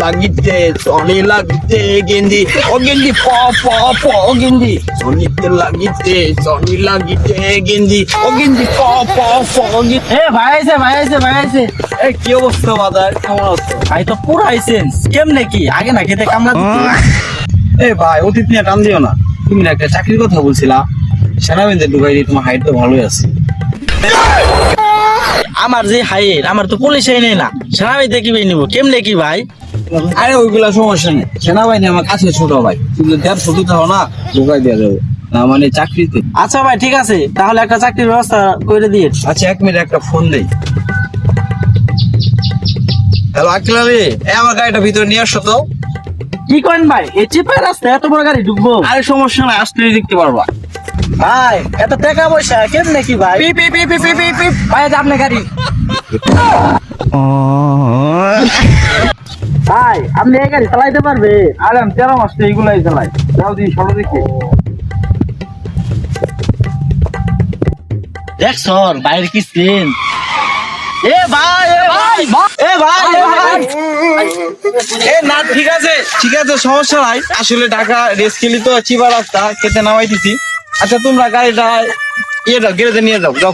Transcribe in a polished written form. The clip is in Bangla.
লাগিতে সনি লাগিতে গেন্দি ও গেন্দি প প প গেন্দি সনিতে লাগিতে সনি লাগিতে গেন্দি ও গেন্দি প প প গেন্দি। ভাই আইছে। এই কি অবস্থা বাজার, কেমন আছো? ভাই তো পুরো আইছেন কেমনে কি আগে না খেতে কামলা দিতে। এ ভাই অতীত নিয়ে টান দিও না, তুমি না একটা চাকরির কথা বলছিলা, সেনাবাহিনীতে ঢুকাই দিয়ে তোমার হাইট তো ভালোই আছে। আমার যে হাইয়ের আমার তো পুলিশই নেই না, সেনাবাহিনীতে কি নিব কেমনে কি ভাই? আরে ওইগুলা সমস্যা নেই, সেনাবাহিনী আমার কাছে ছোট ভাই, কিন্তু 150 দিতে হবে না, ঢুকাই দেওয়া যাবে না মানে চাকরিতে। আচ্ছা ভাই ঠিক আছে, তাহলে একটা চাকরির ব্যবস্থা করে দিয়ে। আচ্ছা 1 মিনিট একটা ফোন দেই। হ্যালো আকিলা রে, আমার গাড়িটা ভিতরে নিয়ে আসো তো। কি করেন ভাই, এই চিপা রাস্তা এত বড় গাড়ি ঢুকবো? আরে সমস্যা নাই, আসলে দেখতে পারবা। ভাই এত টাকা পয়সা কেমনে কি ভাই? P P P P P P P. ভাই এটা আপনার গাড়ি। ভাই আপনি এই গাড়ি চালাইতে পারবে? আরে আমি 13 মাস তো এইগুলাই চালাই, যাও দিই সরো দেখি। দেখ সর বাইরে কি সিন। এ ভাই এ না ঠিক আছে সমস্যা নাই, আসলে ঢাকা রেস্কেলি তো চিবা রাস্তা খেতে নামাই দিছি। আচ্ছা তোমরা গাড়িটা ইয়ে দাও, গ্যারেজে নিয়ে যাও যাও।